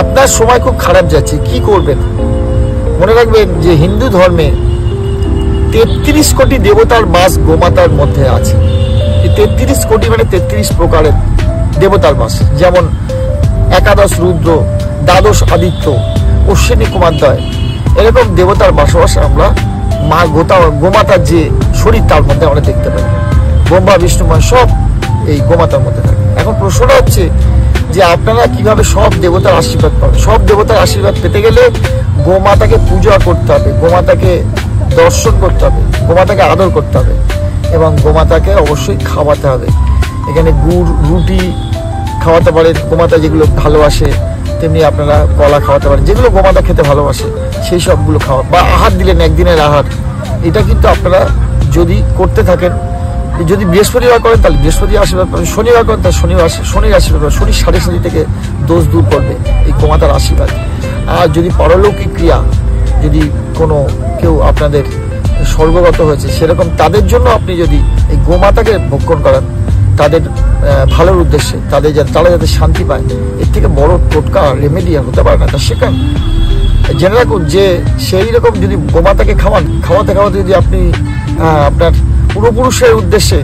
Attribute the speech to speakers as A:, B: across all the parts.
A: আপনার সময় খুব খারাপ যাচ্ছে, কি করবেন? মনে রাখবেন যে হিন্দু ধর্মে 33 কোটি দেবতার বাস গোমাতার মধ্যে আছে। 33 কোটি মানে 33 প্রকারের দেবতার বাস, যেমন একাদশ রুদ্র, দ্বাদশ আদিত্য, অশ্বিনী কুমারদ্বয়, এরকম দেবতার বসবাস আমরা মা গোমাতার যে শরীর তার মধ্যে আমরা দেখতে পাই। ব্রহ্মা বিষ্ণুময় সব এই গোমাতার মধ্যে থাকে। এখন প্রশ্নটা হচ্ছে যে আপনারা কিভাবে সব দেবতার আশীর্বাদ পাবেন? সব দেবতার আশীর্বাদ পেতে গেলে গোমাতাকে পূজা করতে হবে, গোমাতাকে দর্শন করতে হবে, গোমাতাকে আদর করতে হবে এবং গোমাতাকে অবশ্যই খাওয়াতে হবে। এখানে গুড় রুটি খাওয়াতে পারেন, গোমাতা যেগুলো ভালোবাসে, তেমনি আপনারা কলা খাওয়াতে পারেন, যেগুলো গোমাতা খেতে ভালোবাসে সেই সবগুলো খাওয়া, বা আহার দিলেন একদিনের আহার। এটা কিন্তু আপনারা যদি করতে থাকেন, যদি বৃহস্পতিবার করেন তাহলে বৃহস্পতি আশীর্বাদ পাবেন, শনিবার করেন তাহলে শনির আশীর্বাদ পাবেন, শনির সাড়ে সাথী থেকে দোষ দূর করবে এই গোমাতার আশীর্বাদ। আর যদি পারলৌকিক ক্রিয়া, যদি কোনো কেউ আপনাদের স্বর্গগত হয়েছে সেরকম, তাদের জন্য আপনি যদি এই গোমাতাকে ভক্ষণ করান তাদের ভালোর উদ্দেশ্যে, তারা যাতে শান্তি পায়, এর থেকে বড় টোটকা রেমেডি হতে পারে না। তা শেখান, জেনে রাখুন যে সেই রকম যদি গোমাতাকে খাওয়াতে যদি আপনি আপনার পূর্বপুরুষের উদ্দেশ্যে,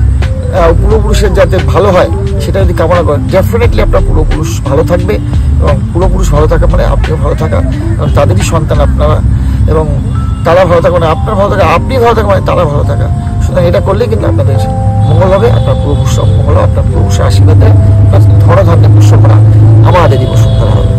A: পূর্বপুরুষের যাতে ভালো হয় সেটা যদি কামনা করেন, ডেফিনেটলি আপনার পূর্বপুরুষ ভালো থাকবে। এবং পূর্বপুরুষ ভালো থাকা মানে আপনিও ভালো থাকা, কারণ তাদেরই সন্তান আপনারা, এবং তারা ভালো থাকা মানে আপনার ভালো থাকা, আপনি ভালো থাকা মানে তারা ভালো থাকা। সুতরাং এটা করলেই কিন্তু আপনাদের মঙ্গল হবে, আপনার পূর্বপুরুষ মঙ্গল হবে, আপনার পূর্বপুরুষের আশীর্বাদে ধনধান্যে পুষ্য করা আমাদেরই বসুন্ধরা হবে।